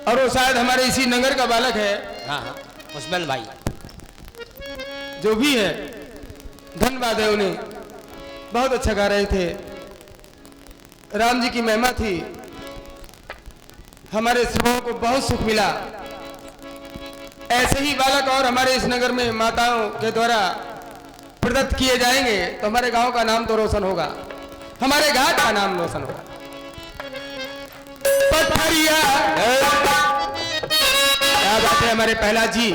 और वो शायद हमारे इसी नगर का बालक है। हाँ हाँ उस्मान भाई जो भी है धन्यवाद है उन्हें, बहुत अच्छा गा रहे थे। राम जी की महिमा थी, हमारे श्रोताओं को बहुत सुख मिला। ऐसे ही बालक और हमारे इस नगर में माताओं के द्वारा प्रदत्त किए जाएंगे तो हमारे गांव का नाम तो रोशन होगा, हमारे घाट का नाम रोशन होगा। पथरिया क्या बात है हमारे प्रहलाद जी,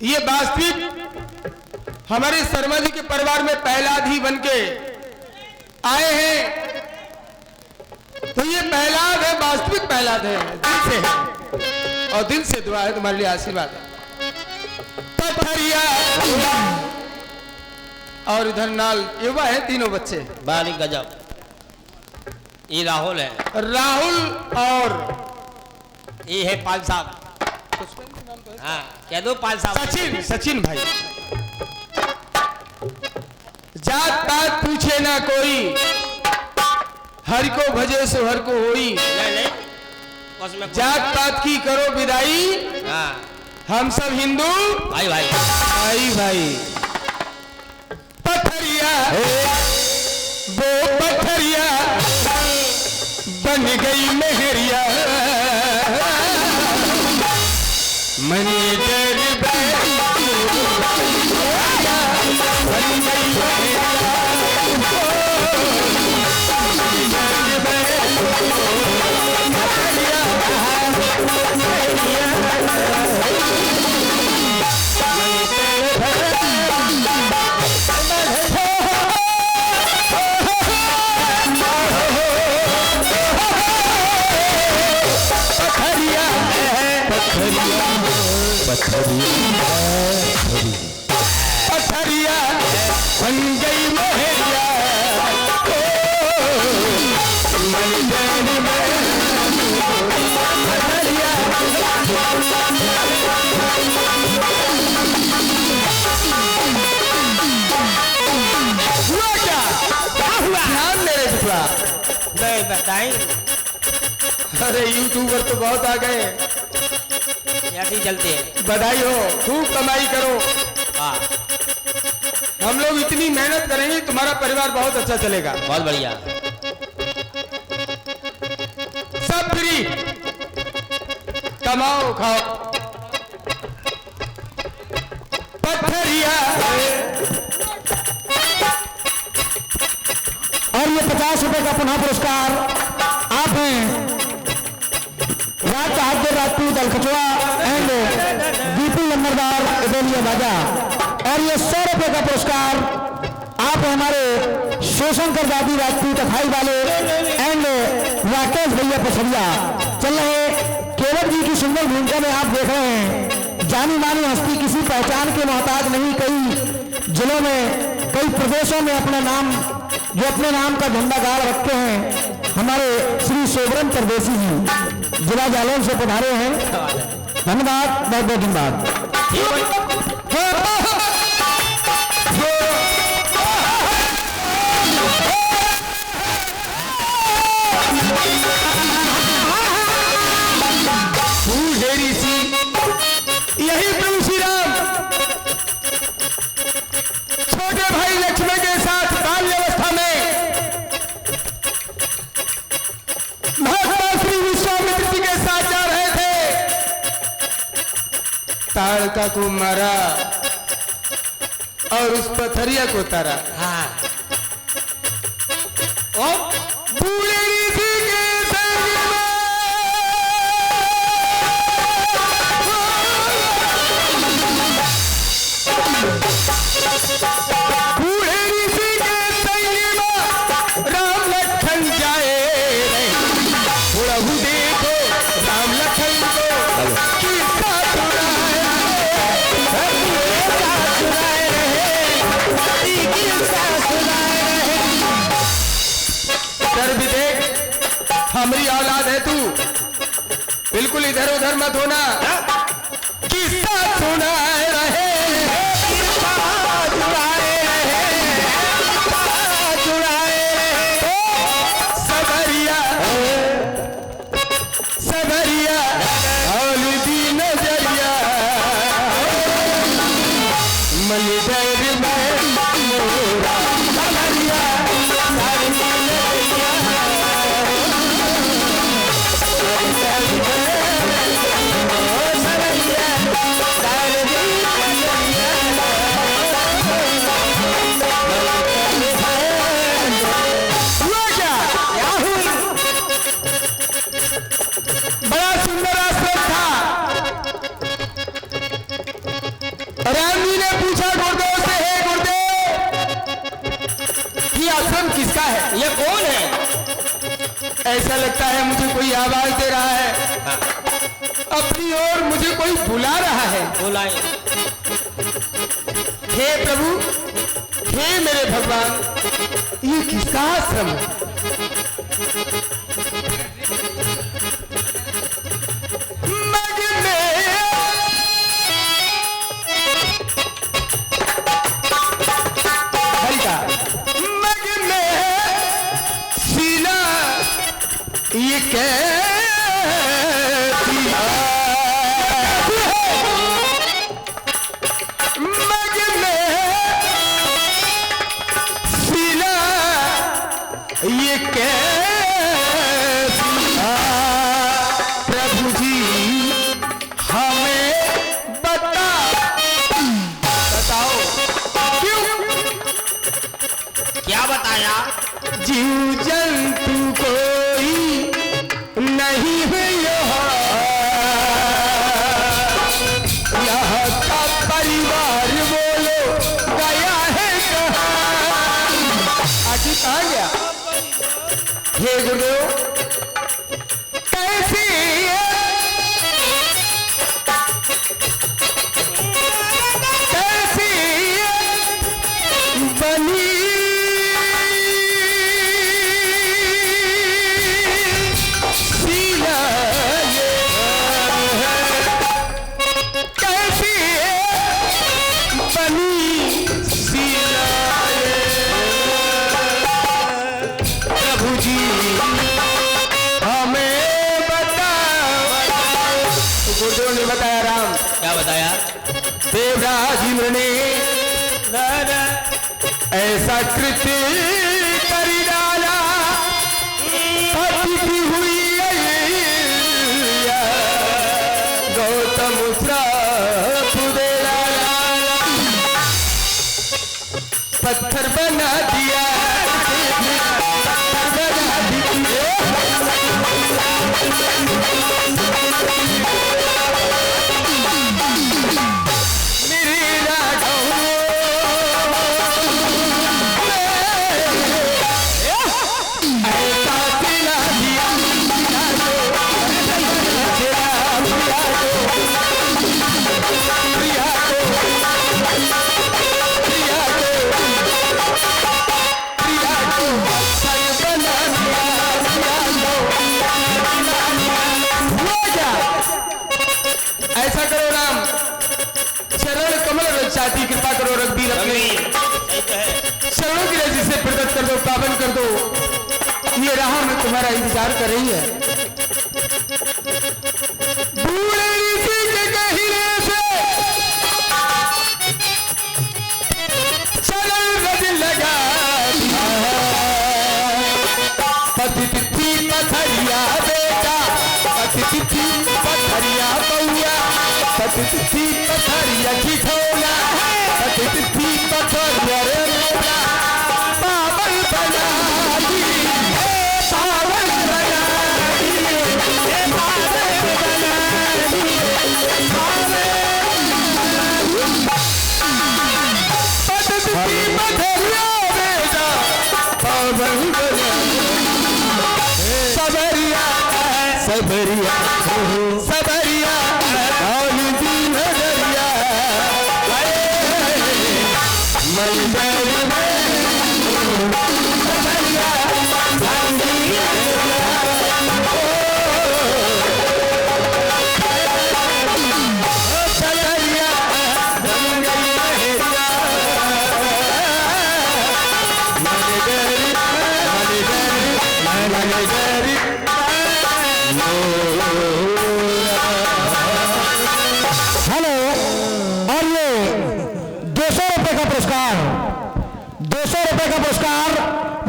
ये वास्तविक हमारे शर्मा जी के परिवार में प्रहलाद ही बनके आए हैं, तो ये प्रहलाद है, वास्तविक प्रहलाद है, दिल से है और दिल से दुआ है, तुम्हारे लिए आशीर्वाद है। पथरिया और इधर नाल युवा है, तीनों बच्चे बालिक गजब। ये राहुल है, राहुल और ये है पाल साहब। हाँ कह दो पाल साहब। सचिन, सचिन भाई। जात पात पूछे ना कोई, हर को भजे सो हर को होई। नहीं जात पात की करो विदाई, हाँ हम सब हिंदू भाई भाई भाई भाई। पथरिया वो पथरिया बन गई मेहरिया, मनी डर बन गई पथरिया बन गई मेहरिया, ध्यान दे रहे थोड़ा। नहीं बताई। अरे यूट्यूबर तो बहुत आ गए, ऐसे ही चलते हैं। बधाई हो, खूब कमाई करो। हाँ हम लोग इतनी मेहनत करेंगे, तुम्हारा परिवार बहुत अच्छा चलेगा। बहुत बढ़िया। सब फ्री, कमाओ खाओ। पथरिया और ये 50 रुपए का पुनः पुरस्कार आप हैं राज बहादुर राजपूत अलखचवा एंड दीपू लंबरदार इदोलिया बाजा। और ये 100 रुपए का पुरस्कार आप हमारे शिवशंकर दादी राजपूत अखाई वाले एंड राकेश भैया पसरिया। चल रहे केवट जी की सुंदर भूमिका में आप देख रहे हैं जानी मानी हस्ती, किसी पहचान के मोहताज नहीं। कई जिलों में, कई प्रदेशों में अपना नाम, जो अपने नाम का झंडा गाड़ रखे हैं, हमारे श्री सोबरन परदेसी जी जिला जालौन से पधारे हैं। धन्यवाद, बहुत बहुत धन्यवाद। यही प्रभु श्री राम छोटे भाई लक्ष्मण के साथ बाल्यावस्था में महात्मा श्री विश्वामित्र जी के साथ जा रहे थे। ताड़का को मारा और उस पथरिया को तारा। हाँ बूढ़े ऋषि के संग बूढ़े ऋषि के संग राम लखन जाए, प्रभु देखो राम लखन को किस्सा सुनाए डर भी देख, हमारी औलाद है तू, बिल्कुल इधर उधर मत होना। किस्सा सुनाए रहे, सबरिया औलदी नजरिया मन डर में मोरा सबरिया औलदी नजरिया बड़ा सुंदर आश्रम था। राम जी ने पूछा गुरुदेव से, हे गुरुदेव ये आश्रम किसका है? ये कौन है? ऐसा लगता है मुझे कोई आवाज दे रहा है, अपनी ओर मुझे कोई बुला रहा है। बुलाए। हे प्रभु, हे मेरे भगवान, ये किसका आश्रम है? मग में हल्का मग में सीला ये कैसी मग में सीला ये कैसी प्रभु जी हमें बताओ क्यों? क्या बताया? जीव जंतु कोई नहीं है यहाँ का परिवार बोलो गया है कहाँ? आखिर कहाँ गया? हे गुरुदेव कैसी बनी सीला ये कैसी बनी सीला ये प्रभु जी हमें बताओ। गुरुदेव ने बताया राम। क्या बताया? देवराज इंद्र ने ऐसा कृत्य कर डाला, पति हुई गौतम श्राप दे डाला, पत्थर बना दिया, पत्थर बना दिया। मेरे राघव ऐसा दिला दिया, दिला दो, प्रिया दो, प्रिया दो, प्रिया दो, प्रिया दो, पत्थर बना दिया, प्रिया दो, हो जा। ऐसा करो राम, चरण कमल रचाती कृपा करो रघुबीर अपने चरणों की रज से प्रकट कर दो, पावन कर दो। ये राह में तुम्हारा इंतजार कर रही है। बूढ़े ऋषि के गहिरे से चरण रज लगा दिया, पतित थी पथरिया बेटा, पतित थी पथरिया बउआ, पतित थी पथरिया खिठौला, पतित थी पथरिया रे मोला, पावन बना दी, पावन बना दी, पावन बना दी, पतित थी पथरिया बेटा, पावन बना सबरिया, सबरिया, सबरिया औलदी नजरिया मन डर में सबरिया औलदी सबरिया रंगई लहरिया मन डर मन डर मन डर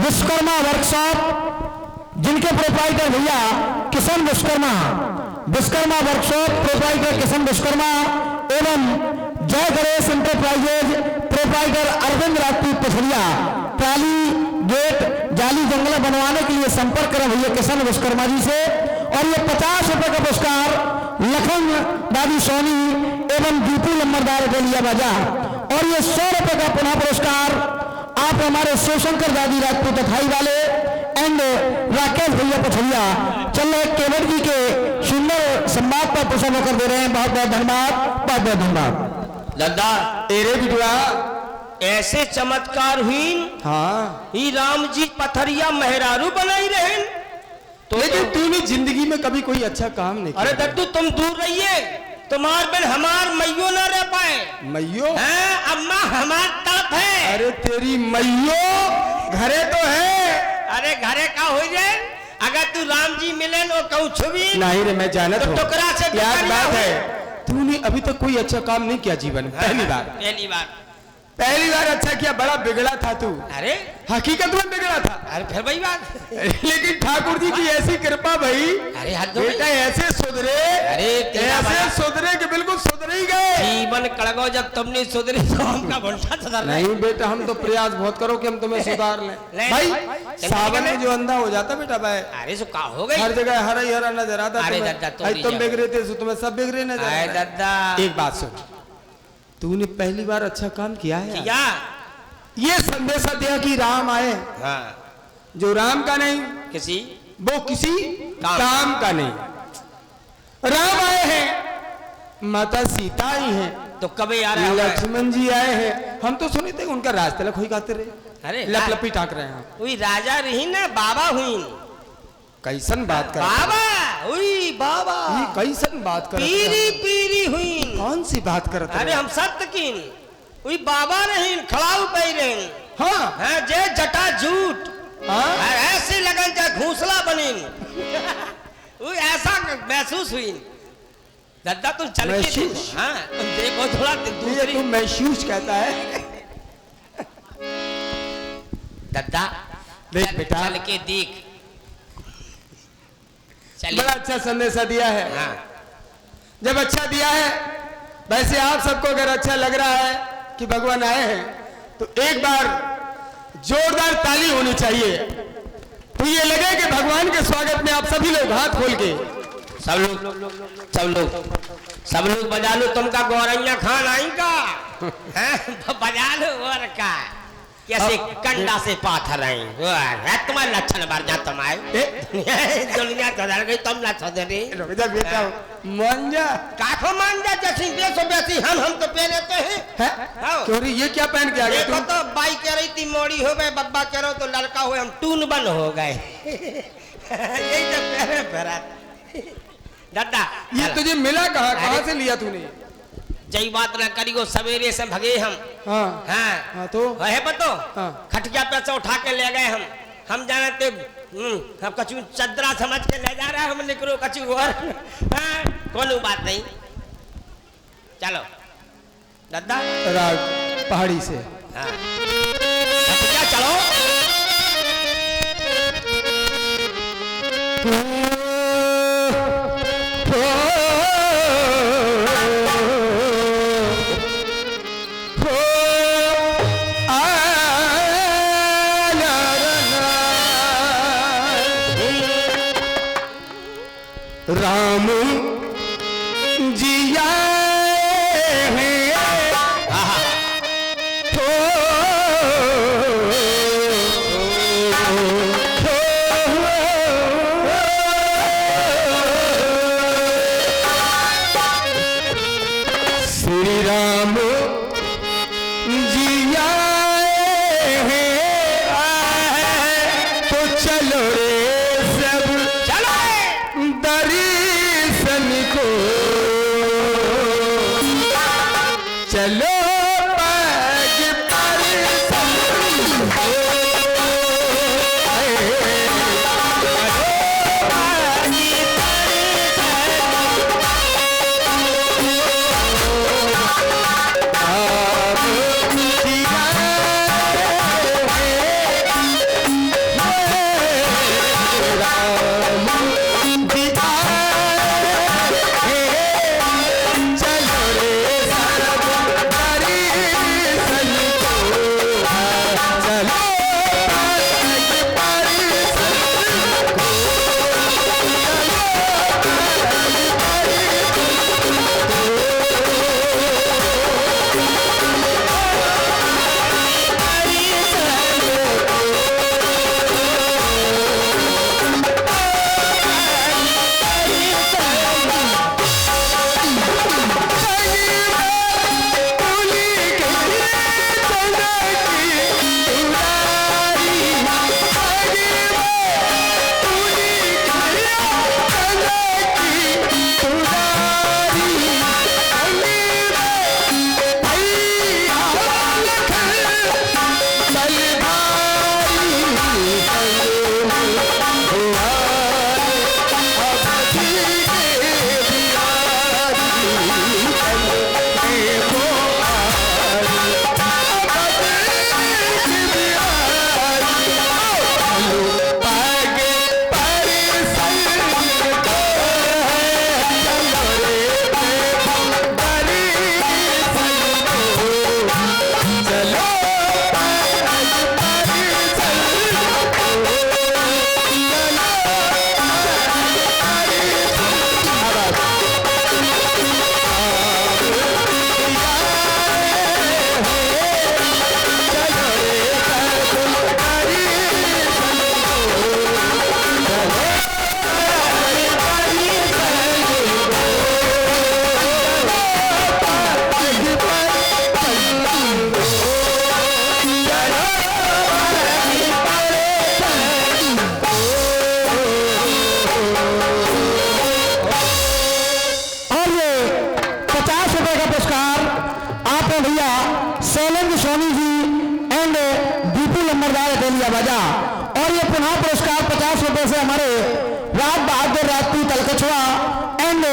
विश्वकर्मा वर्कशॉप, जिनके प्रोप्राइटर भैया किशन विश्वकर्मा, विश्वकर्मा वर्कशॉप प्रोप्राइटर किशन विश्वकर्मा एवं Jai Ganesh enterprises proprietor Arvind Rajput Pathariya, trolley gate जाली जंगल बनवाने के लिए संपर्क करें भैया किशन विश्वकर्मा जी से। और ये 50 रुपए का पुरस्कार लखन दादी सोनी एवं दीपू लम्बरदार डलिया बाजार, और ये 100 रुपए का पुनः पुरस्कार आप हमारे शिवशंकर दादी राजपूत अखाई वाले एंड राकेश भैया पथरिया चल रहे केवट जी के सुंदर संवाद पर प्रसन्न कर दे रहे हैं। बहुत बहुत धन्यवाद, बहुत बहुत धन्यवाद। दादा तेरे बिटुआ ऐसे चमत्कार हुई हाँ, ही राम जी पथरिया मेहरारू बनाई रहे तो लेकिन तूने जिंदगी में कभी कोई अच्छा काम नहीं अरे किया। दद्दू तुम दूर रहिए, तुम्हार बिन हमार मैयो ना रह पाए मैयो हैं, अम्मा हमार तड़प है। अरे तेरी मैयो घरे तो है। अरे घरे का हो जाए अगर तू राम जी मिले नो कहूँ छुबी नहीं रे मैं जानत तो हूँ। टुकड़ा से याद टुकड़िया बात हुई। है, तूने अभी तक कोई अच्छा काम नहीं किया जीवन में। पहली बार अच्छा किया, बड़ा बिगड़ा था तू, अरे हकीकत में बिगड़ा था। अरे फिर वही बात लेकिन ठाकुर जी की ऐसी कृपा भाई, अरे हद हो बेटा गई। ऐसे सुधरे, अरे तेरा ऐसे बड़ा- सुधरे कि बिल्कुल सुधरे ही गए। जीवन कड़गो जब तुमने सुधरी तो हमका घंटा सुधर नहीं बेटा, हम तो प्रयास बहुत करो कि हम तुम्हें सुधार लें। नहीं, भाई चल सावन निकले। में जो अंधा हो जाता बेटा भाई, अरे सो का हो गई हर जगह हरा ही हरा नजर आता। अरे तुम्हें- दादा, तो आज नहीं तुम जाओ। बिगड़े थे सो तुम्हें सब बिगड़े नजर अरे आए। दादा एक बात सुन, तूने पहली बार अच्छा काम किया है। क्या ये संदेशा दिया कि राम आए, हाँ जो राम का नहीं किसी वो किसी काम। काम का नहीं। राम आए हैं, माता सीता आई हैं, तो कभी आ रहा है लक्ष्मण जी आए हैं। हम तो सुने थे उनका राज तिलक हुई गाते रहे, अरे लपलपी टाक रहे हैं। वही राजा रही ना बाबा हुई कैसन बात कर बाबा हुई बाबा ये कैसन बात कर पीरी पीरी हुई कौन सी बात करत अरे रहे? हम सत्य की वही बाबा नहीं खड़ाऊ पे रहे हाँ हैं जे जटा झूठ हाँ ऐसे लगन जा घूसला बनी वही ऐसा महसूस हुई दादा तुम चल के महसूस? देखो हाँ तुम देखो थोड़ा ये दूसरी तू महसूस कहता है। दादा देख बेटा, चल के देख चलिए बड़ा अच्छा संदेशा दिया है। हाँ जब अच्छा दिया है, वैसे आप सबको अगर अच्छा लग रहा है कि भगवान आए हैं तो एक बार जोरदार ताली होनी चाहिए। तो ये लगे कि भगवान के स्वागत में आप सभी लोग हाथ खोल के सब लोग बजा लो तुमका गौरैया खान आई का हैं? बजा लो और का कैसे कंडा से पाथर आई तुम्हारे लक्षण बार जा तुम आए दुनिया सुधर गई तुम ना सुधरी रुक जा बेटा, मान जा। काखो मान जा जैसी बेसो बेसी हम तो पहने तो हैं है? हाँ। क्यों रे, ये क्या पहन के आ गए देखो तुम? तो बाई कह रही थी मोड़ी हो गए बब्बा कह रहे हो तो लड़का हुए हम टून बन हो गए यही तो पहने फिरा दादा ये तुझे मिला कहाँ से लिया तूने? जई बात ना करियो सवेरे से भगे हम हाँ हाँ हाँ तो है बतो हाँ। खटिया पे से उठा के ले गए हम जाने थे हम कछु चदरा समझ के ले जा रहा है हम निकलो कछु और हाँ, कोनो बात नहीं चलो दादा राग पहाड़ी से हाँ खटिया चलो राम जी आए हैं हो, श्री राम जी आए हैं तो चलो रे सब चलो दर्शन हमारे राज बहादुर राजपूत अलकछवा एंड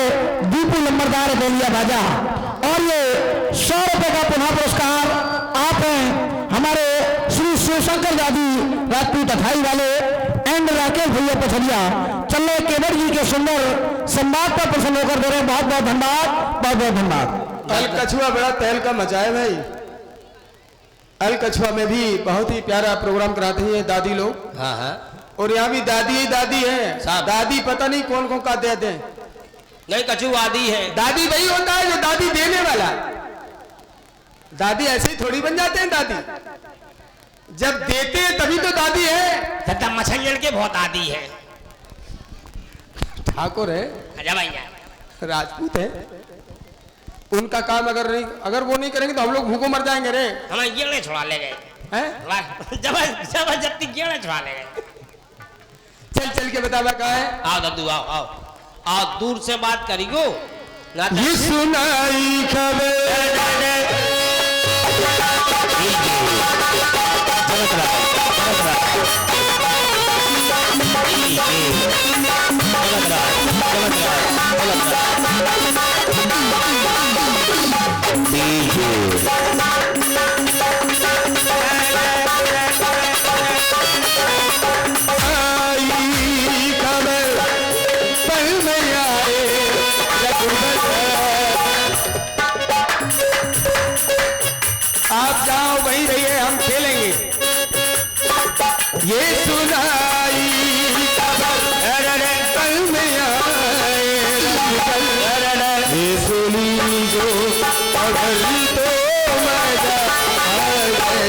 दीपू नंबरदार बेलिया बाजा। और ये 100 रुपए का पुनः पुरस्कार आप हैं हमारे श्री शिवशंकर दादी राजपूत अठाई वाले एंड राकेश भैया पथरिया। चलो केवट जी के सुंदर संवाद पर प्रसन्न होकर दे रहे हैं। बहुत बहुत धन्यवाद, बहुत बहुत धन्यवाद। अलकछवा बड़ा तहल का मचा है भाई। अलकछवा में भी बहुत ही प्यारा प्रोग्राम कराते हैं दादी लोग। हाँ हाँ, और यहाँ भी दादी ही दादी है। दादी पता नहीं कौन कौन का देते हैं। नहीं कछु आदि है। दादी वही होता है जो दादी देने वाला। दादी ऐसे ही थोड़ी बन जाते हैं। दादी जब देते हैं तभी तो दादी है। तथा मछलियन के बहुत आदि है। ठाकुर है, अच्छा भैया, राजपूत है। उनका काम अगर वो नहीं करेंगे तो हम लोग भूखों मर जाएंगे रे। हमें गिरने छुड़ा ले गए हैं? जबरदस्ती गिरने छुड़ा ले गए। चल चल के बतावा कहा है। आओ दादू आओ आओ आओ, दूर से बात करियो ना। ये सुनाई खबर आप जाओ वहीं रहिए, हम खेलेंगे। ये सुनाई कल में आए, ये सुनी जो खबर तो मजा आ गया।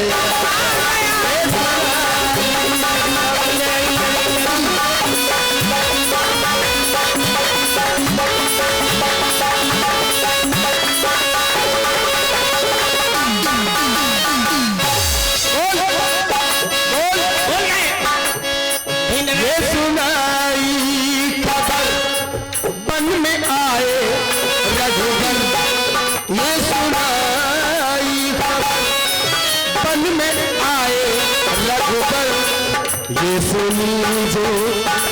ये सुनी जो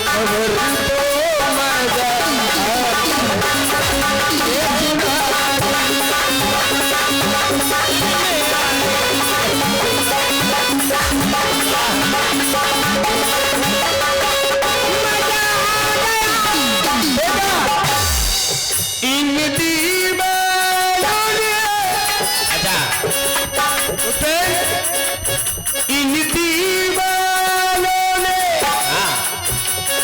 खबर तो मजा इन दीवानों ने, अच्छा इन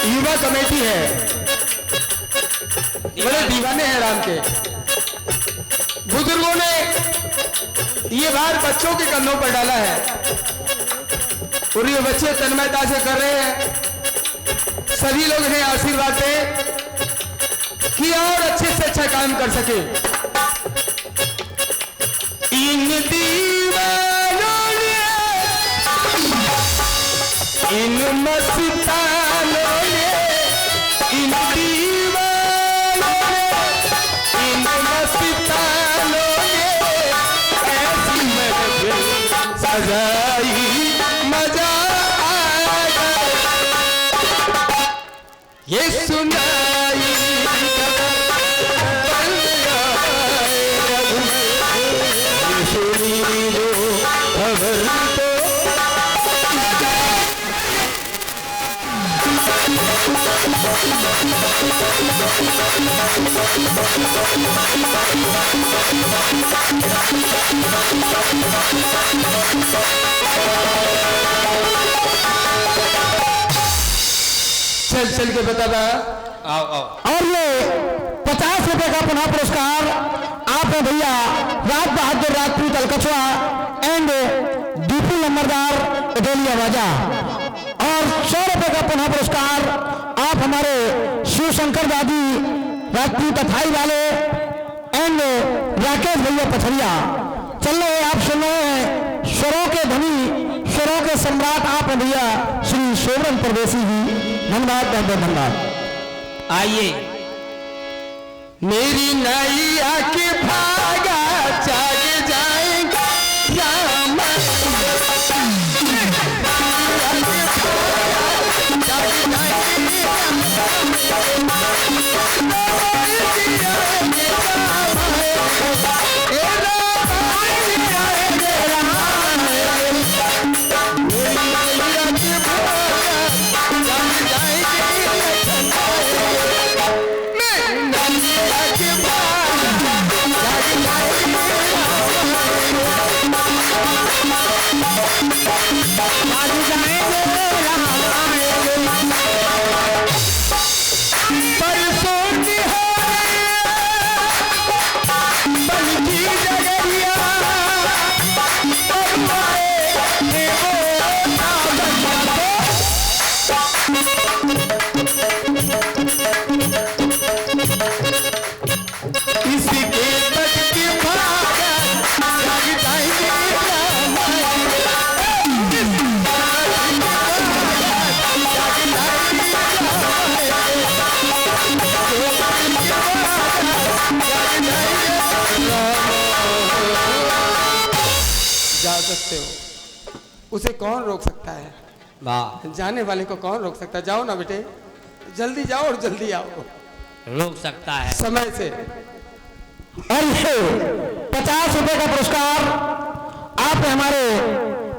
युवा कमेटी है, बड़े दीवाने हैं राम के। बुजुर्गों ने ये भार बच्चों के कंधों पर डाला है और ये बच्चे तन्मयता से कर रहे हैं। सभी लोग इन्हें आशीर्वाद दें कि और अच्छे से अच्छा काम कर सके। इन दीवानों ने, इन मस्तानों ने, इन दीवानों ने, इन मस्तानों ने ऐसी महफिल सजाई, मजा आ गया। ये सुनाई खबर तो चल चल के बता रहा। आओ आओ। और ये 50 रुपए का पुनः पुरस्कार आप हैं भैया राज बहादुर राजपूत अलकछवा एंड दीपू नंबरदार बेलिया बाजा। और 100 रुपए का पुनः पुरस्कार आप हमारे शिवशंकर दादी राजपूत अठाई वाले एंड राकेश भैया पथरिया। चल रहे आप सुन रहे हैं स्वरों के धनी, स्वरों के सम्राट आप हैं भैया श्री शोभन परदेसी जी। धन्यवाद, बहुत बहुत धन्यवाद। आइए। मेरी नैया के भागा जाग जाएगा राम, जाग जाएंगे सकते हो, उसे कौन रोक सकता है? वाह, जाने वाले को कौन रोक सकता है? जाओ ना बेटे, जल्दी जाओ और जल्दी आओ रोक सकता है। समय से। और ये 50 रुपए का पुरस्कार आपने हमारे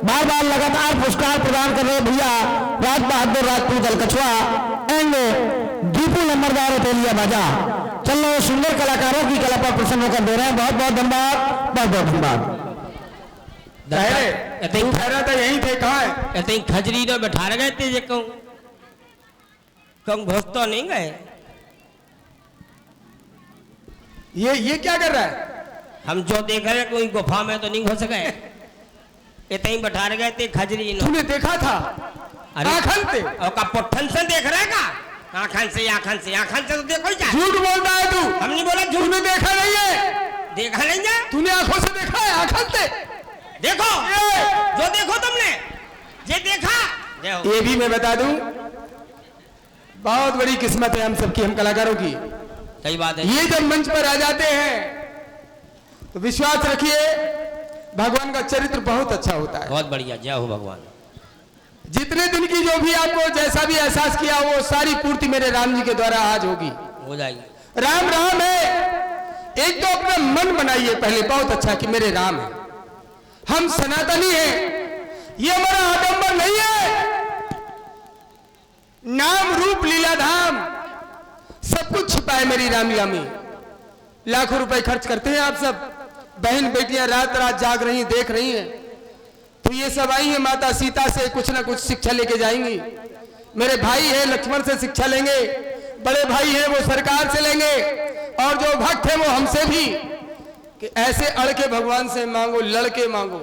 बार बार लगातार पुरस्कार प्रदान कर रहे भैया राज बहादुर राजपूत अलकछवा एंड दीपू नंबरदार ओटेलिया बाजा चल रहे सुंदर कलाकारों की कला पर प्रसन्न होकर दे रहे हैं। बहुत बहुत धन्यवाद, बहुत बहुत धन्यवाद। तू ठहरा था यहीं थे, कहाँ है? ऐसे खजरी तो बैठा गए थे जे कहूँ तुम घुस तो नहीं गए। ये क्या कर रहा है? हम जो देख रहे कोई गुफा में तो नहीं घुस गए, इतने ही बैठा गए थे खजरी नो। तूने देखा था? अरे आँखन से? और का पुट्ठन से देख रहे का? आँखन से तो देखो ही जा। झूठ बोलता है तू। हम नहीं बोला झूठ। तूने देखा नहीं है? देखा नहीं है? तूने आंखों से देखा है? आँखन से देखो, जो देखो तुमने ये देखा। ये भी मैं बता दूं, बहुत बड़ी किस्मत है हम सबकी, हम कलाकारों की। सही बात है। ये जब मंच पर आ जाते हैं तो विश्वास रखिए भगवान का चरित्र बहुत अच्छा होता है। बहुत बढ़िया, जय हो भगवान। जितने दिन की जो भी आपको जैसा भी एहसास किया वो सारी पूर्ति मेरे राम जी के द्वारा आज होगी, हो जाएगी। राम राम है। एक तो अपना मन बनाइए पहले बहुत अच्छा कि मेरे राम है, हम सनातनी हैं, ये हमारा आडंबर नहीं है। नाम रूप लीलाधाम सब कुछ छिपा है मेरी रामलीला में। लाखों रुपए खर्च करते हैं आप सब, बहन बेटियां रात रात जाग रही हैं, देख रही हैं, तो ये सब आई हैं माता सीता से कुछ ना कुछ शिक्षा लेके जाएंगी। मेरे भाई हैं लक्ष्मण से शिक्षा लेंगे, बड़े भाई हैं वो सरकार से लेंगे, और जो भक्त हैं वो हमसे भी, कि ऐसे अड़ के भगवान से मांगो, लड़के मांगो।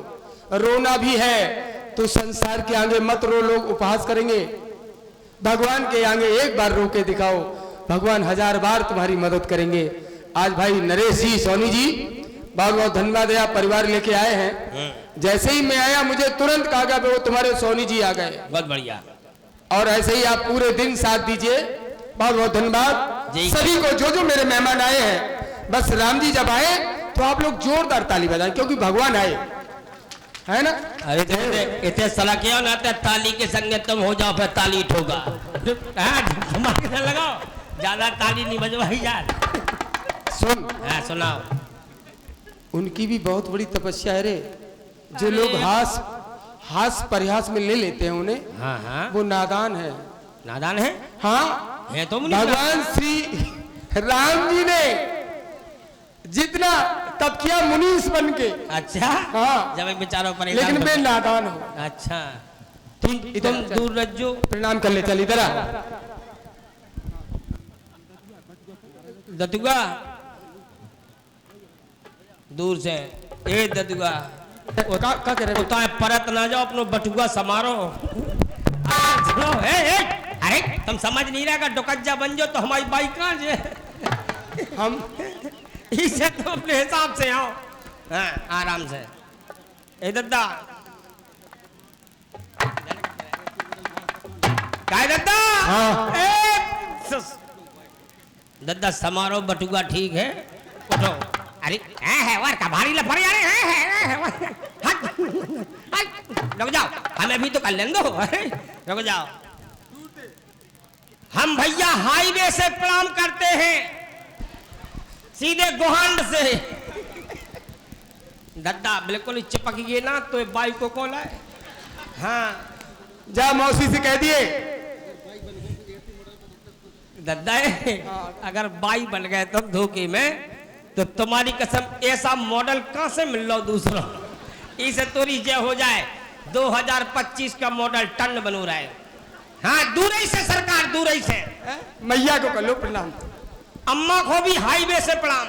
रोना भी है तो संसार के आगे मत रो, लोग उपहास करेंगे। भगवान के आगे एक बार रो के दिखाओ, भगवान 1000 बार तुम्हारी मदद करेंगे। आज भाई नरेश जी, सोनी जी, बहुत बहुत धन्यवाद है, आप परिवार लेके आए हैं। जैसे ही मैं आया मुझे तुरंत कहा गया वो तुम्हारे सोनी जी आ गए। बहुत बढ़िया। और ऐसे ही आप पूरे दिन साथ दीजिए, बहुत बहुत धन्यवाद सभी को। जो जो मेरे मेहमान आए हैं, बस राम जी जब आए तो आप लोग जोरदार ताली बजाएं, क्योंकि भगवान आए, है ना? अरे इतने सलाह किया ना, ताली के संगे तुम हो जाओ, फिर ताली ठोगा। लगाओ, ज्यादा ताली नहीं बजवाई यार। सुन, सुनाओ। उनकी भी बहुत बड़ी तपस्या है रे। जो लोग हास परिहास में ले लेते हैं उन्हें, हाँ हाँ, वो नादान है। नादान है? हाँ है तो भगवान श्री राम जी ने जितना तप किया मुनीस बन के। अच्छा, हाँ, जब बेचारों पर, लेकिन मैं नादान हूँ। अच्छा ठीक, तुम दूर रज्जो, प्रणाम कर ले, चल इधर आ। दतुआ दूर से, ए दतुआ का करे उताए परत ना जाओ, अपनो बटुआ समारो। सुनो, अरे तुम समझ नहीं रहा, डोकज्जा बन जाओ तो हमारी बाइक कहाँ जे। हम इसे तो अपने हिसाब से आओ। हाँ, आराम से। ए दद्दा, काय दद्दा? हाँ। दद्दा समारोह बटुआ ठीक है, उठो। अरे है वार का भारी लफड़ यार, है रुक जाओ, हमें भी तो कर लेने दो। रुक जाओ, हम भैया हाईवे से प्रणाम करते हैं, सीधे गोहांड से। दद्दा बिल्कुल चिपक गए ना तो बाइक को कॉल है। हाँ, जा मौसी से कह दिए। दद्दा अगर बाई बन गए तुम धोखे में, तो तुम्हारी कसम ऐसा मॉडल कहां से मिल लो दूसरा, इसे तोरी जय हो जाए। 2025 का मॉडल टन बनू रहा है। हाँ, दूर ही से सरकार, दूर ही से। मैया को कर लो प्रणाम, अम्मा को भी हाईवे से प्रणाम।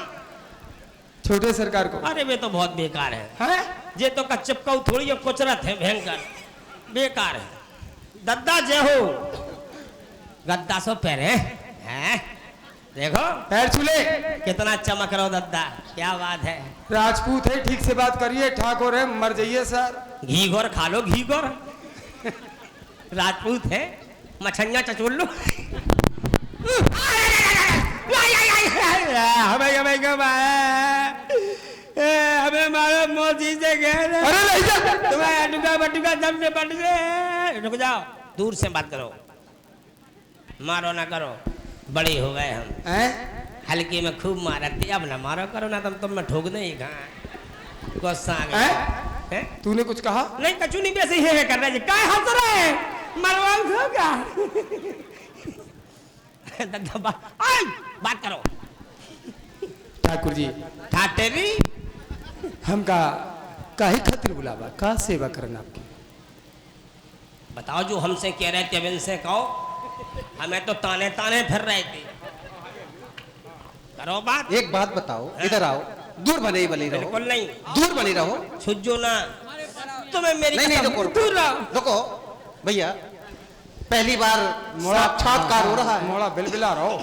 छोटे सरकार को। अरे वे तो बहुत बेकार है, हैं? ये तो का चिपकाऊ थोड़ी कुचरत है, भयंकर बेकार है। दद्दा जय हो। गद्दा सो पैरे हैं, देखो पैर छूले, कितना चमक रहा हो दद्दा, क्या बात है। राजपूत है, ठीक से बात करिए, ठाकुर है, मर जाइए सर। घी गोर खा लो, घी गोर। राजपूत है, मछलियां चचोल लो। हमें मारो मोदी से कह रहे, अरे नहीं जा, तुम्हें बटुका जब से बट गए। रुक जाओ, दूर से बात करो, मारो ना करो, बड़े हो गए हम। हल्के में खूब मारा थी, अब ना मारो करो ना, तुम मैं ठोक दे गुस्सा आ गया। तूने कुछ कहा? नहीं, कचू नहीं, वैसे ही कर रहे क्या हंस रहे हैं, मरवाओ होगा। बात करो ठाकुर जी। ठाटेरी हम काहे खातिर बुलावा, का सेवा करना आपकी? बताओ, जो हमसे कह रहे थे अब इनसे कहो, हमें तो ताने ताने फिर रहे थे। करो बात। एक बात बताओ, इधर आओ, दूर बने बनी रहो। बिल्कुल नहीं, दूर बनी रहो। छुज्जो ना, तुम्हें मेरी नहीं, रुको रुको भैया, पहली बार साक्षात्कार हो रहा है। मोड़ा बिलबिला रहो।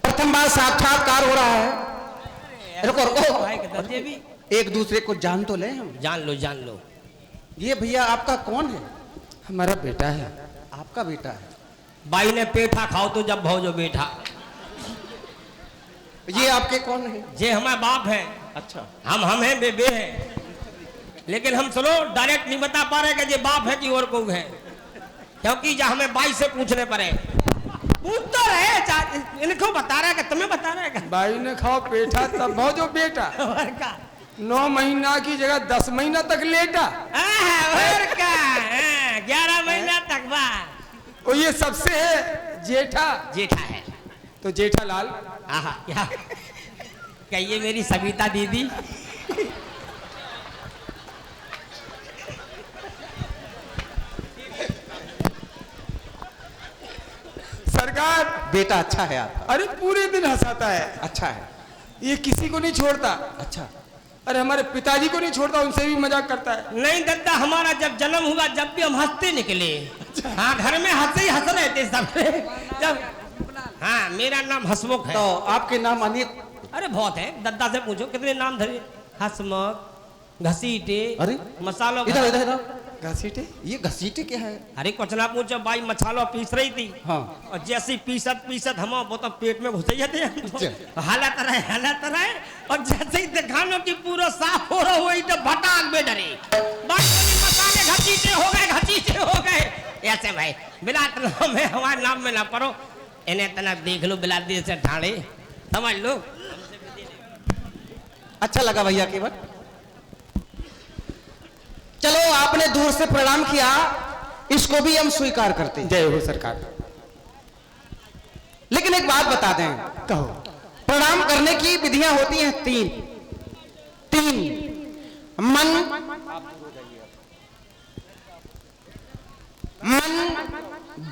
प्रथम बार साक्षात्कार हो रहा है। रुको रुको, एक दूसरे को जान तो ले हम। जान लो। ये भैया आपका कौन है? हमारा बेटा है। आपका बेटा है? बाई ने पेठा खाओ तो जब भाव जो बेटा। ये आपके कौन है? ये हमारे बाप है। अच्छा, हम हैं, बेबे हैं, लेकिन हम चलो डायरेक्ट नहीं बता पा रहे कि ये बाप है कि और कोई है, क्योंकि जब हमें बाई से पूछने पड़े। पूछ तो रहे, इनको बता रहा है कि तुम्हें बता रहा है। बाई ने खाओ पेठा तब भाव जो बेटा। 9 महीना की जगह 10 महीना तक लेटा। 11 महीना तक बाद। और ये सबसे है जेठा है तो जेठालाल। क्या ये मेरी सविता दीदी? सरकार, बेटा अच्छा है आपका? अरे पूरे दिन हंसाता है। अच्छा है। ये किसी को नहीं छोड़ता। अच्छा, अरे हमारे पिताजी को नहीं छोड़ता, उनसे भी मजाक करता है। नहीं दादा, हमारा जब जन्म हुआ जब भी हम हंसते निकले। हाँ, घर में हंसे ही हंस रहे थे सब। जब हाँ, मेरा नाम हसमुख है। तो आपके नाम अनेक? अरे बहुत है, दद्दा से पूछो कितने नाम धरे। हसमुख, घसीटे, अरे मसालो। इधर इधर इधर। घसीटे? ये घसीटे क्या है? अरे कुछ ना पूछो, बाई मसालो पीस रही थी। हाँ। और जैसी पीसत हम वो तो पेट में घुस जाते हैं। हालत रहे और जैसे ही दिखानो कि पूरा साफ हो रहा हुई तो भटाक में डरे। मसाले घसीटे हो गए। ऐसे भाई बिलात नाम है, हमारे नाम में ना पढ़ो, इन्हें तना देख लो, बिलाती से ठाणे समझ लो। अच्छा लगा भैया केवल। चलो, आपने दूर से प्रणाम किया, इसको भी हम स्वीकार करते हैं। जय हो सरकार। लेकिन एक बात बता दें, कहो। प्रणाम करने की विधियां होती हैं तीन। मन,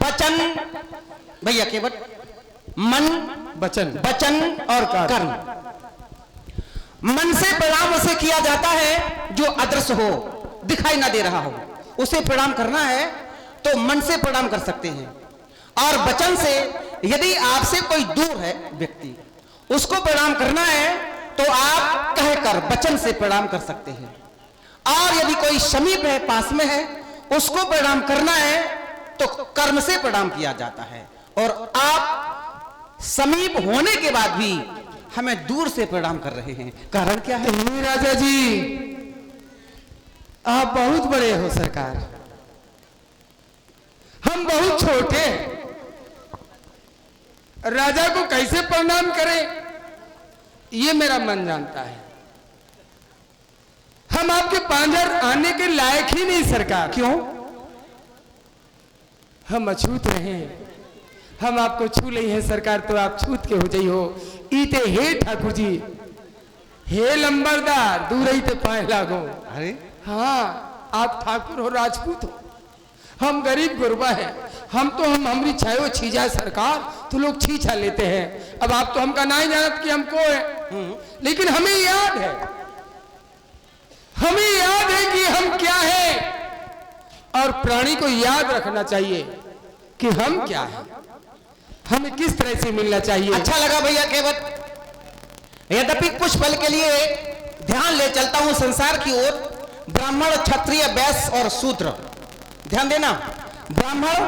वचन, भैया केवल मन, वचन और कर्म। मन से प्रणाम उसे किया जाता है जो अदृश्य हो, दिखाई ना दे रहा हो, उसे प्रणाम करना है तो मन से प्रणाम कर सकते हैं। और वचन से, यदि आपसे कोई दूर है व्यक्ति, उसको प्रणाम करना है तो आप कहकर वचन से प्रणाम कर सकते हैं। और यदि कोई समीप है, पास में है, उसको प्रणाम करना है तो कर्म से प्रणाम किया जाता है। और आप समीप होने के बाद भी हमें दूर से प्रणाम कर रहे हैं, कारण क्या है? राजा जी, आप बहुत बड़े हो सरकार, हम बहुत छोटे। राजा को कैसे प्रणाम करें ये मेरा मन जानता है। हम आपके पांजर आने के लायक ही नहीं सरकार। क्यों? हम अछूत रहे, हम आपको छू ले हैं सरकार, तो आप छूत के हो जाई हो। ईते हे ठाकुर जी, हे लंबरदार, दूर ही ते पाए लागो। अरे हाँ, आप ठाकुर हो, राजपूत हो, हम गरीब गुरबा है। हम हमारी छायो छी जाए सरकार तो लोग छीछा लेते हैं। अब आप तो हमका नहीं जानत कि हमको है, लेकिन हमें याद है कि हम क्या है। और प्राणी को याद रखना चाहिए कि हम क्या है, हमें किस तरह से मिलना चाहिए। अच्छा लगा भैया केवल। यद्यपि कुछ पल के लिए ध्यान ले चलता हूं संसार की ओर। ब्राह्मण, क्षत्रिय, वैश्य और शूद्र, ध्यान देना। ब्राह्मण,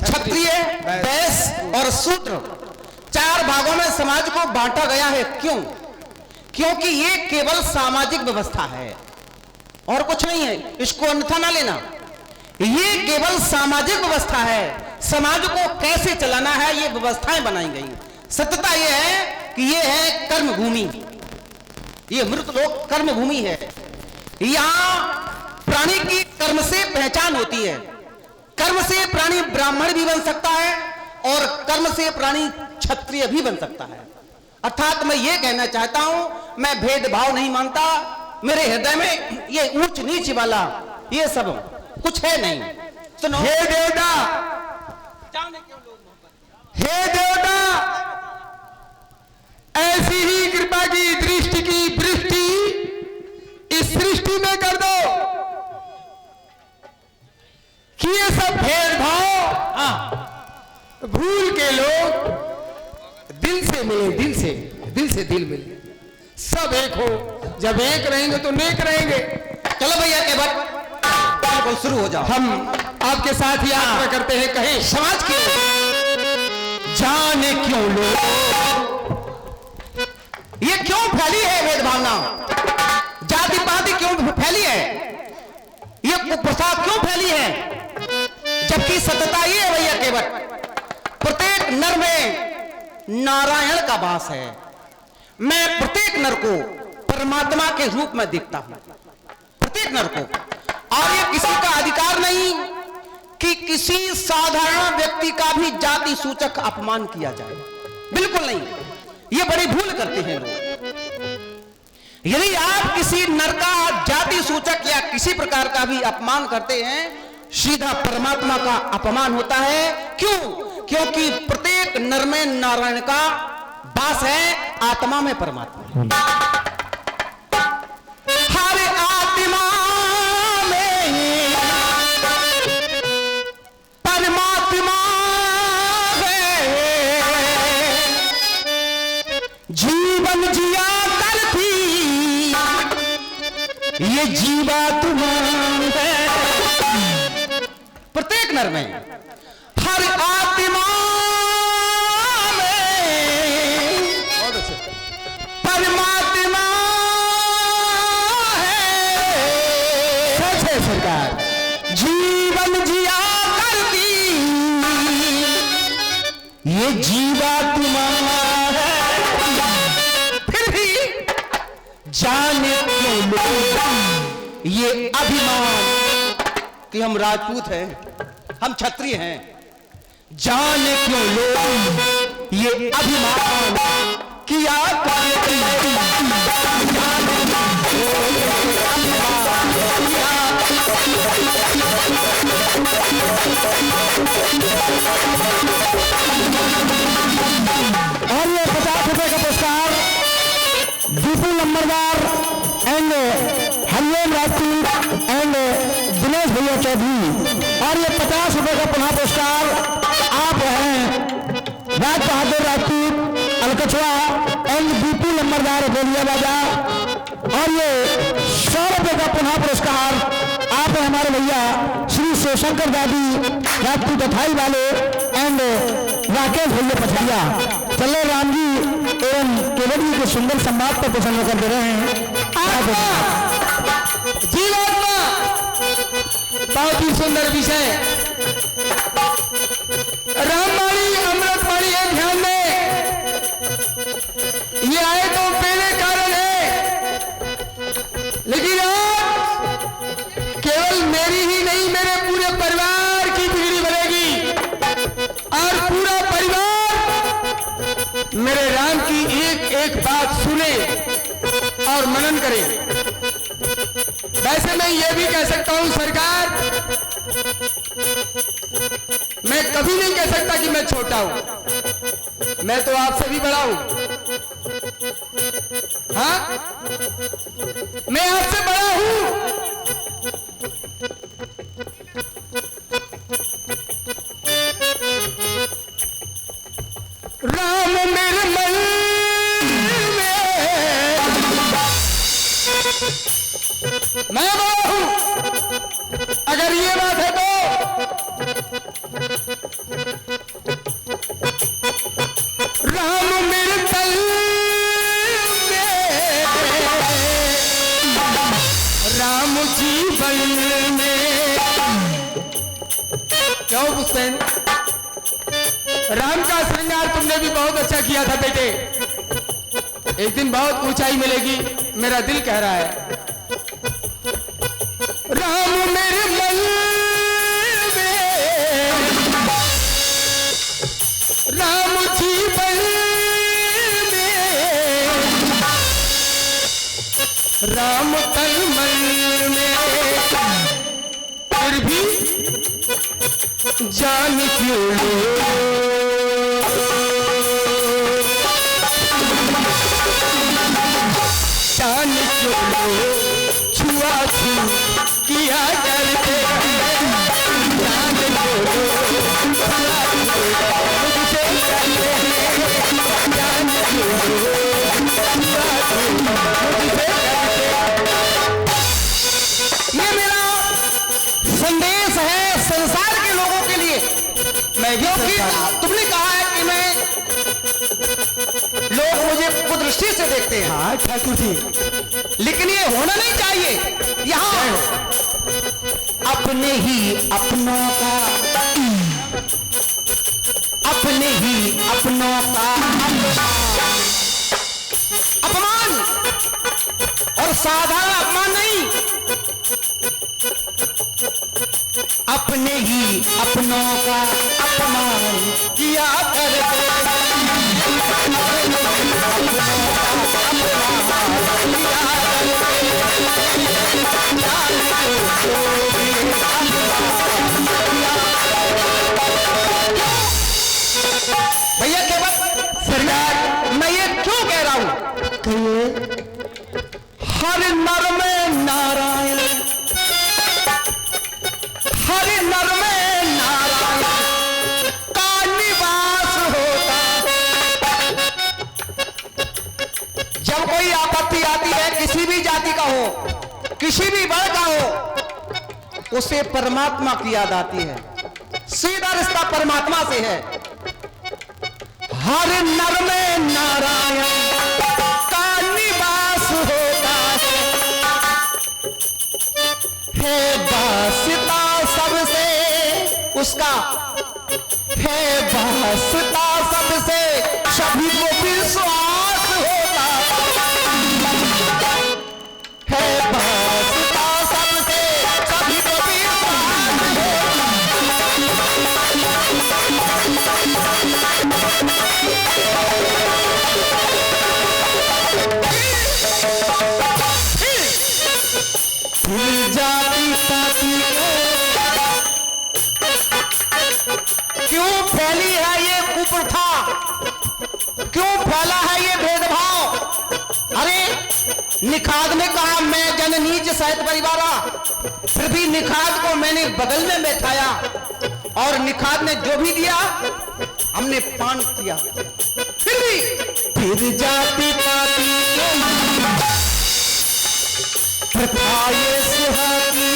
क्षत्रिय, वैश्य और शूद्र 4 भागों में समाज को बांटा गया है। क्यों? क्योंकि ये केवल सामाजिक व्यवस्था है और कुछ नहीं है, इसको अन्यथा ना लेना। ये केवल सामाजिक व्यवस्था है, समाज को कैसे चलाना है ये व्यवस्थाएं बनाई गई। सत्यता ये है कि ये है कर्म भूमि, ये मृत लोक कर्म भूमि है। यहां प्राणी की कर्म से पहचान होती है। कर्म से प्राणी ब्राह्मण भी बन सकता है और कर्म से प्राणी क्षत्रिय भी बन सकता है। अर्थात मैं ये कहना चाहता हूं, मैं भेदभाव नहीं मानता। मेरे हृदय में ये ऊंच नीच वाला ये सब कुछ है नहीं। सुनो, हे देवता, हे देवता, ऐसी ही कृपा की दृष्टि की वृष्टि इस सृष्टि में कर दो कि ये सब भेदभाव भूल के लोग दिल से मिले, दिल से दिल मिले, सब एक हो। जब एक रहेंगे तो नेक रहेंगे। चलो भैया के बाद बिल्कुल शुरू हो जाओ। हम आपके साथ ही यात्रा करते हैं। कहें समाज के जाने क्यों लोग ये क्यों फैली है भेदभावना, जाति पाति क्यों फैली है, ये कुप्रथा क्यों फैली है, जबकि सत्यता ये है भैया केवल प्रत्येक नर में नारायण का वास है। मैं प्रत्येक नर को परमात्मा के रूप में देखता हूं, प्रत्येक नर को। और ये किसी का अधिकार नहीं कि किसी साधारण व्यक्ति का भी जाति सूचक अपमान किया जाए, बिल्कुल नहीं। ये बड़ी भूल करते हैं लोग। यदि आप किसी नर का जाति सूचक या किसी प्रकार का भी अपमान करते हैं, सीधा परमात्मा का अपमान होता है। क्यों? क्योंकि प्रत्येक नर में नारायण का वास है, आत्मा में परमात्मा। हर आत्मा में परमात्मा है, जीवन जिया करती ये जीवात्मा है। प्रत्येक नर में, हर आत्मा परमात्मा है। सच है सरकार, जीवन जिया करती ये जीवात्मा है। फिर भी जाने क्यों लोग ये अभिमान कि हम राजपूत हैं, हम क्षत्रिय हैं, जाने क्यों लोग ये अभिमान किया करते और ये 50 रुपए का पुरस्कार दीपू नंबरदार एंड हरिओम राजपूत एंड दिनेश भैया चौधरी। और ये 50 रुपए का पुनः पुरस्कार आप हैं राज बहादुर राजपूत अलकचवा एंड दीपू नंबरदार बोलिया बाजा। और ये 100 रुपए का पुनः पुरस्कार आप हैं हमारे भैया श्री शिवशंकर दादी राजपूत अथाई वाले एंड राकेश भैया पथरिया। चलो राम जी एवं केवल जी के सुंदर संवाद पर प्रसन्न कर दे रहे हैं। जीवात्मा बहुत ही सुंदर विषय। रामवाणी अमृतवाणी है, ध्यान में ये आए तो पहले कारण है, लेकिन आज केवल मेरी ही नहीं मेरे पूरे परिवार की बिगड़ी बनेगी और पूरा परिवार मेरे राम की एक एक बात सुने और मनन करे। वैसे मैं ये भी कह सकता हूं सरकार, मैं कभी नहीं कह सकता कि मैं छोटा हूं, मैं तो आपसे भी बड़ा हूं। हाँ, मैं आपसे बड़ा हूं। राम मेरे मन मैं बड़ा हूं, अगर ये बात है तो राम मेरे तल में, राम जीवन में क्यों पुष्पेन? राम का श्रृंगार तुमने भी बहुत अच्छा किया था बेटे। एक दिन बहुत ऊंचाई मिलेगी, मेरा दिल कह रहा है। राम मेरे मन में, राम जीवन में, राम तन मन में, फिर भी जान क्यों लो, जान क्यों लो, छुआ छू किया करते हैं, जान क्यों लो, छुआ छू मुझसे करते हैं, जान क्यों लो, छुआ छू मुझसे करते हैं। ये मेरा संदेश है संसार के लोगों के लिए। मैं क्योंकि तुमने कहा है कि मैं लोग मुझे कुदृष्टि से देखते हैं। हाँ ठाकुर जी, लेकिन ये होना नहीं चाहिए। यहाँ अपने ही अपनों का, अपने ही अपनों का अपमान, और साधारण अपमान नहीं, अपने ही अपनों का अपमान किया करते भैया केवल सरकार, मैं ये क्यों कह रहा हूं? हर नर में नारायण, हर नर में नारायण का निवास होता। जब कोई आपत्ति आती है, किसी भी जाति का हो, किसी भी वर्ग का हो, उसे परमात्मा की याद आती है। सीधा रिश्ता परमात्मा से है। हर नर में नारायण का निवास होता है वास्ता सबसे उसका, है वास्ता सबसे, सभी को विश्वास होता है, वास्ता सबसे सभी को विश्वास होता। जाति पाति क्यों फैली है ये कुप्रथा, क्यों फैला है ये भेदभाव? अरे निखाद ने कहा मैं जननीच सहित परिवारा, फिर भी निखाद को मैंने बगल में बैठाया और निखाद ने जो भी दिया हमने पान किया। फिर जाति पाति प्रथा ये सुहाती,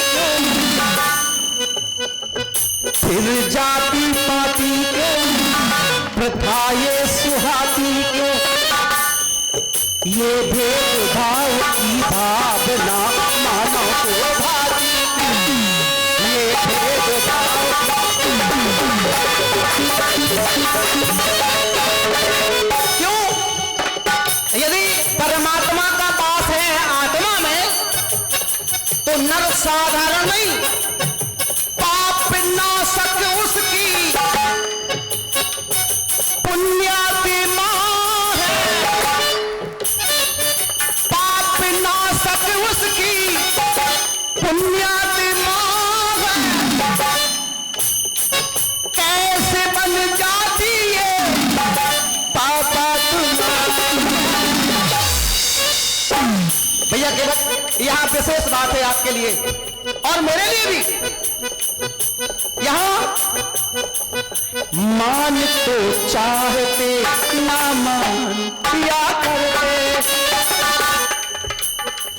फिर जाति पाति प्रथा ये सुहाती, ये भेदभाव की भावना मानव को भाती, ये भेदभाव। क्यों? यदि परमात्मा का वास है आत्मा में, तो नर साधारण नहीं, पाप नाशक उसकी पुण्यात्मा है, पाप नाशक उसकी पुण्यात्मा है। कैसे बन जाती है पापात्मा? भैया केवल यहाँ विशेष बात है आपके लिए और मेरे लिए भी। यहाँ मान तो चाहते ना मान दिया करते,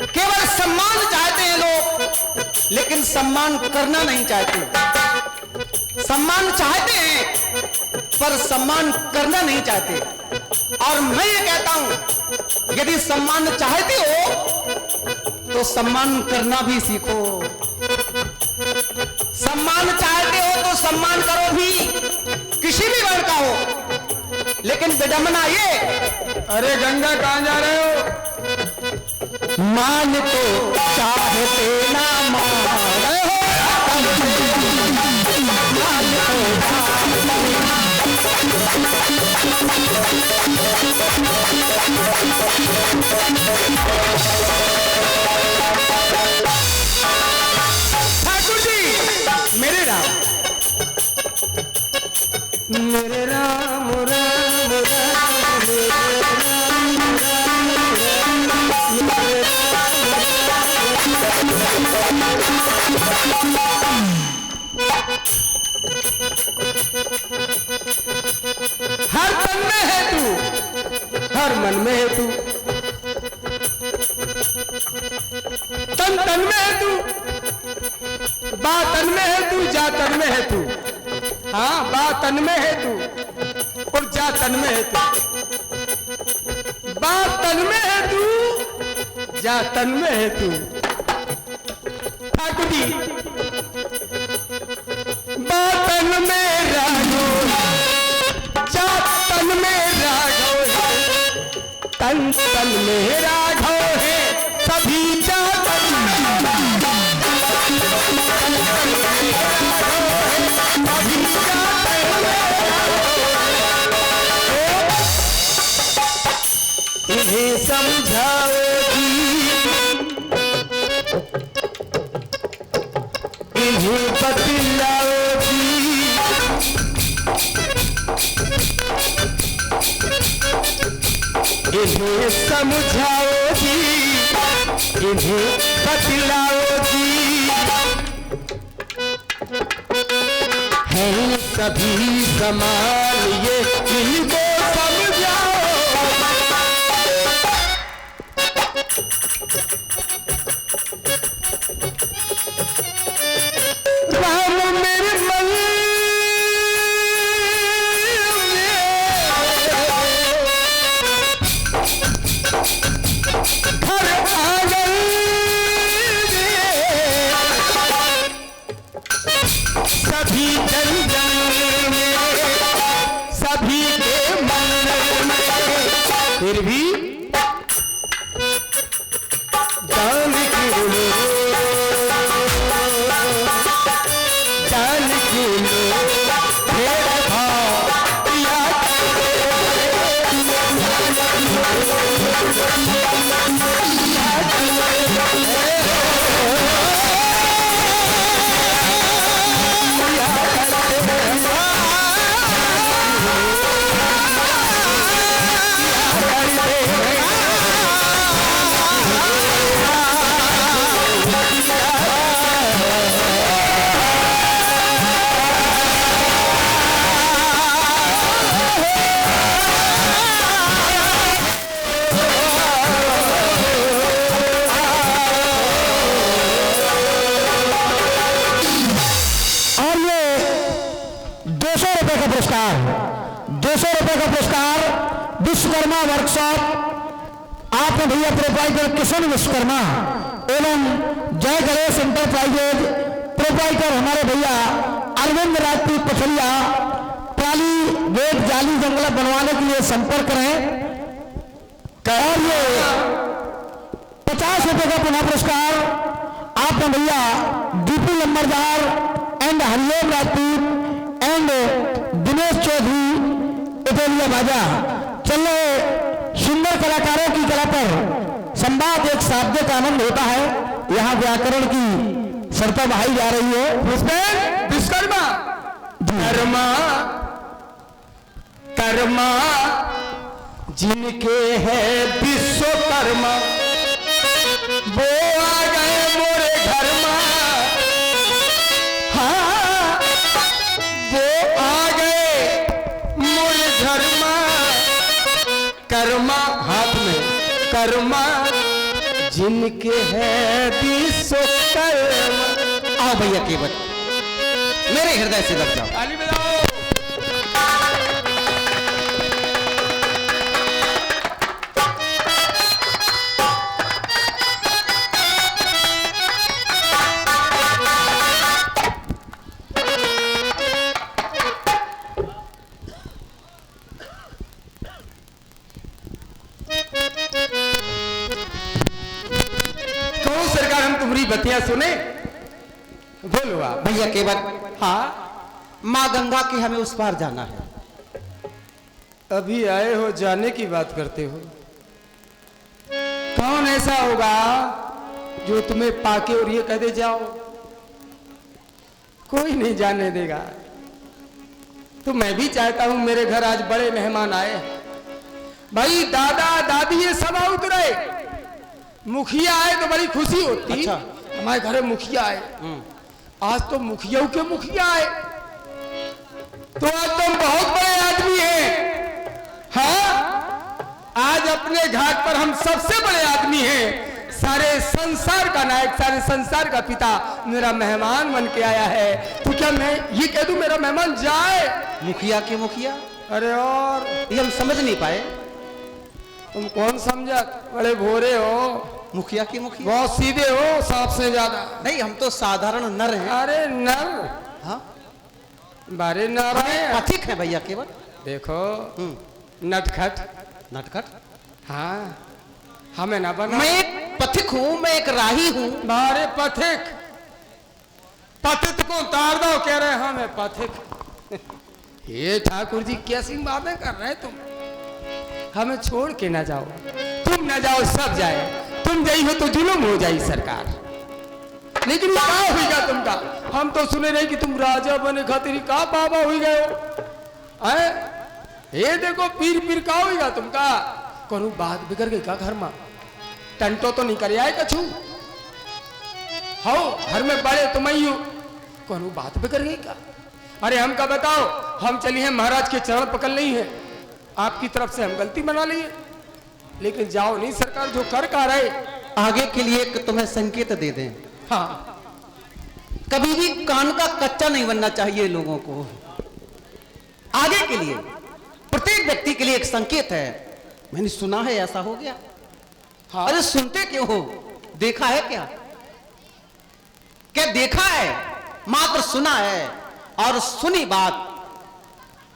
केवल सम्मान चाहते हैं लोग, लेकिन सम्मान करना नहीं चाहते। सम्मान चाहते हैं पर सम्मान करना नहीं चाहते। और मैं ये कहता हूं, यदि सम्मान चाहते हो तो सम्मान करना भी सीखो। सम्मान चाहते हो तो सम्मान करो भी किसी भी वर्ण का हो, लेकिन विडंबना ये। अरे गंगा कहाँ जा रहे हो? मान तो चाहते ना मान हो, ठाकुर जी मेरे राम, मेरे राम राम राम मेरे हर तन में है तू, हर मन में है तू, तन तन में है तू, बा तन में है तू, जा तन में है तू। हाँ, बा तन में है तू और जा तन में है तू। बा तन में है तू, जा तन में है तू। ठाकुर जी बा तन में राघो, जा तन में राघव है, तन तन में राघव है, सभी जा तन में इन्हें समझाओगी, इन्हें बतलाओगी, इन्हें समझाओगी, इन्हें बतलाओगी, हैं सभी समान ये इनको समझाओ। राम मेरे मन हर आंगन सभी जन जन में, सभी के मन में, फिर भी जान क्यों लो, जान क्यों लो मेरे भाव या पुरस्कार 200 रुपए का पुरस्कार विश्वकर्मा वर्कशॉप, आपने भैया प्रोपाइटर किशन विश्वकर्मा एवं जय गणेश इंटरप्राइजेज प्रोपाइटर हमारे भैया अरविंद राजपूत पथरिया, प्राली गेट जाली जंगला बनवाने के लिए संपर्क करें। और ये 50 रुपए का पुनः पुरस्कार आपने भैया दीपू लंबरदार एंड हरिओम राजपूत एंड दिनेश चौधरी इटोलिया बाजा। चलो, सुंदर कलाकारों की कला पर संवाद एक शाब्दिक आनंद होता है। यहाँ व्याकरण की शर्तें बहाई जा रही है। विश्वकर्मा कर्मा कर्मा जिनके है विश्वकर्मा वो आ गए मोरे घर में। हाँ, वो आ गए मोरे घर में। कर्मा हाथ में कर्मा जिनके है विश्वकर्मा। आओ भैया केवट, मेरे हृदय से लग जाओ। ताली बजाओ। तुम्हारी बतियां सुने। बोलो आप। भैया केवट, हाँ, माँ गंगा की हमें उस पार जाना है। अभी आए हो, जाने की बात करते हो। कौन ऐसा होगा जो तुम्हें पाके और ये कह दे जाओ? कोई नहीं जाने देगा। तो मैं भी चाहता हूं, मेरे घर आज बड़े मेहमान आए। भाई दादा दादी ये सब आ उतरे, मुखिया आए तो बड़ी खुशी होती। अच्छा। हमारे घर में मुखिया आए, आज तो मुखिया के मुखिया आए, तो आज तुम बहुत बड़े आदमी हैं। हाँ, आज अपने घाट पर हम सबसे बड़े आदमी हैं। सारे संसार का नायक, सारे संसार का पिता मेरा मेहमान बन के आया है। तो क्या मैं ये कह दूं मेरा मेहमान जाए? मुखिया के मुखिया? अरे और ये हम समझ नहीं पाए। तुम कौन समझा? बड़े भोरे हो, मुखिया के मुखिया? बहुत सीधे हो, सांप से ज्यादा। नहीं, हम तो साधारण नर हैं। अरे नर, हाँ, बारे नर हैं। पथिक है भैया केवट। देखो नटखट, नटखट? हाँ, हमें ना बना। मैं एक पथिक हूँ, मैं एक राही हूँ। बारे पथिक, पथिक को तार दो, कह रहे हैं हमें पथिक। ये ठाकुर जी कैसी बातें कर रहे तुम? हमें छोड़ के ना जाओ, तुम ना जाओ सब जाए। तुम गई हो तो जुलूम हो जाई सरकार। लेकिन क्या होगा तुमका? हम तो सुने नहीं कि तुम राजा बने खातिर का बाबा हुई गए हो। ये देखो पीर पीर का होगा तुमका। कौन बात बिगड़ गई का घर में? टंटो तो नहीं कर आए कछु हो, घर में बड़े तुम ही हो, कौन बात बिगड़ गई का? अरे हमका बताओ, हम चली हैं महाराज के चरण पकड़ नहीं है, आपकी तरफ से हम गलती बना ली है, लेकिन जाओ नहीं सरकार, जो कर का रहे। आगे के लिए एक तुम्हें संकेत दे दें। हाँ, कभी भी कान का कच्चा नहीं बनना चाहिए लोगों को। आगे के लिए प्रत्येक व्यक्ति के लिए एक संकेत है। मैंने सुना है ऐसा हो गया। हाँ। अरे सुनते क्यों हो? देखा है क्या? क्या देखा है? मात्र सुना है, और सुनी बात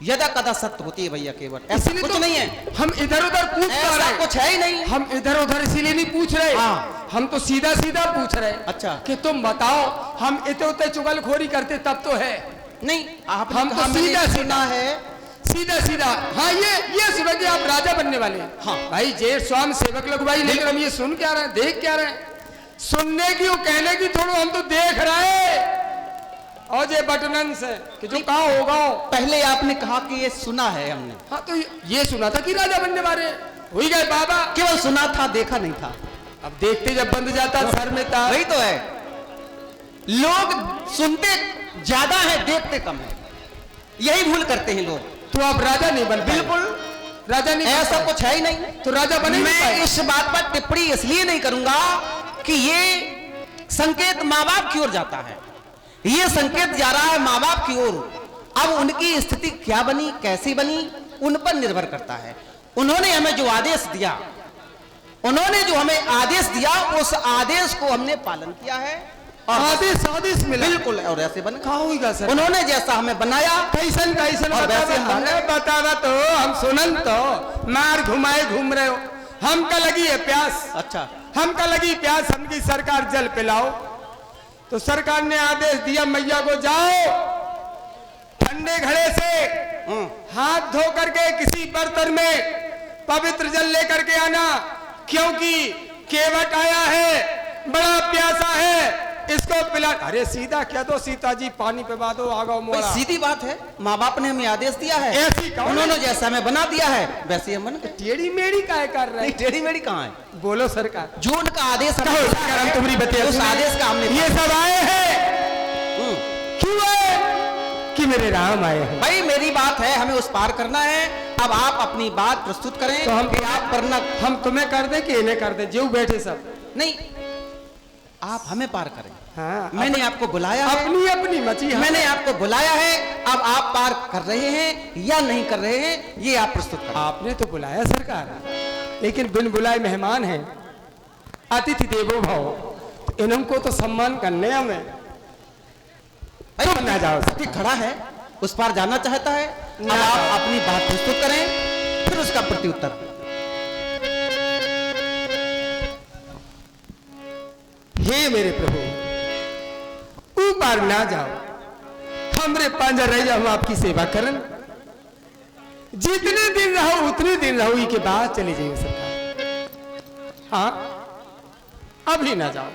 यदा कदा सत्य होती है भैया केवल। ऐसा इसीलिए कुछ तो नहीं है, हम इधर उधर पूछ ऐसा रहे, कुछ है ही नहीं। हम इधर उधर इसीलिए नहीं पूछ रहे। हाँ। हम तो सीधा सीधा पूछ रहे। अच्छा। कि तुम बताओ, हम इतने उतने चुगलखोरी करते तब तो है नहीं, आप हम तो सीधा सुना है। सीधा सीधा। हाँ, ये सुना कि आप राजा बनने वाले हैं। हाँ। भाई जेठ स्वामी सेवक लोग भाई, लेकिन हम ये सुन क्या रहे हैं, देख क्या रहे हैं? सुनने की और कहने की थोड़ा, हम तो देख रहे हैं। और ये बटनन से कि जो कहा होगा। पहले आपने कहा कि ये सुना है हमने। हाँ, तो ये सुना था कि राजा बनने वाले हुई गए बाबा। केवल सुना था, देखा नहीं था। अब देखते जब बंद जाता सर में तार। वही तो है, लोग सुनते ज्यादा है, देखते कम है। यही भूल करते हैं लोग। तो आप राजा नहीं बन पाए। बिल्कुल राजा नहीं बन ऐसा पाए। कुछ है ही नहीं। तो राजा बने नहीं मैं पाए। इस बात पर टिप्पणी इसलिए नहीं करूंगा कि ये संकेत माँ बाप की ओर जाता है। ये संकेत जा रहा है माँ बाप की ओर। अब उनकी स्थिति क्या बनी, कैसी बनी, उन पर निर्भर करता है। उन्होंने हमें जो आदेश दिया, उन्होंने जो हमें आदेश दिया, उस आदेश को हमने पालन किया है। और आदेश मिला। बिल्कुल, और ऐसे बन कहा होगा सर? उन्होंने जैसा हमें बनाया, कैसन और वैसे हमने बतावा तो हम सुनन तो मार घुमाए घूम रहे हो। हमका लगी है प्यास। अच्छा, हमका लगी प्यास, हमकी सरकार जल पिलाओ। तो सरकार ने आदेश दिया मैया को, जाओ ठंडे घड़े से हाथ धो करके किसी बर्तन में पवित्र जल लेकर के आना, क्योंकि केवट आया है, बड़ा प्यासा है, इसको पिला। अरे सीधा कह दो, सीता जी पानी पिला दो, आगो भाई मोड़ा। सीधी बात है, माँ बाप ने हमें आदेश दिया है, ऐसी कौन है? उन्होंने जैसा हमें बना दिया है वैसे हम बन गए। टेढ़ी मेढ़ी काय कर रहे नहीं, हैं? टेढ़ी मेढ़ी कहाँ है? बोलो सरकार। जो उनका आदेश हमें कहो मिला सरकार, है, हम तुम्हारी बतिया उस सुने। आदेश का हमने ये सब आए हैं, क्यों आए? कि मेरे राम आए हैं। भाई मेरी बात है, हमें उस पार करना है। अब आप अपनी बात प्रस्तुत करें। तो हम कि आप करना, हम तुम्हें कर दे कि इन्हें कर दे, जो बैठे सब। नहीं, आप हमें पार करें। हाँ, मैंने आपको बुलाया है, अपनी अपनी मची। मैंने आपको बुलाया है। अब आप पार कर रहे हैं या नहीं कर रहे हैं, ये आप प्रस्तुत करें। आपने तो बुलाया सरकार, लेकिन बिन बुलाए मेहमान हैं, अतिथि देवो भव, तो इनको तो सम्मान करने हमें। भाई तुम ना जाओ व्यक्ति खड़ा है, उस पार जाना चाहता है। अब आप अपनी बात प्रस्तुत करें, फिर उसका प्रत्युत्तर। हे मेरे प्रभु, ऊपर ना जाओ, हमरे पांजा रह जाओ, हम आपकी सेवा करन। जितने दिन रहो उतने दिन रहो, के बाद चले जाइए सरकार। हाँ, अभी ना जाओ।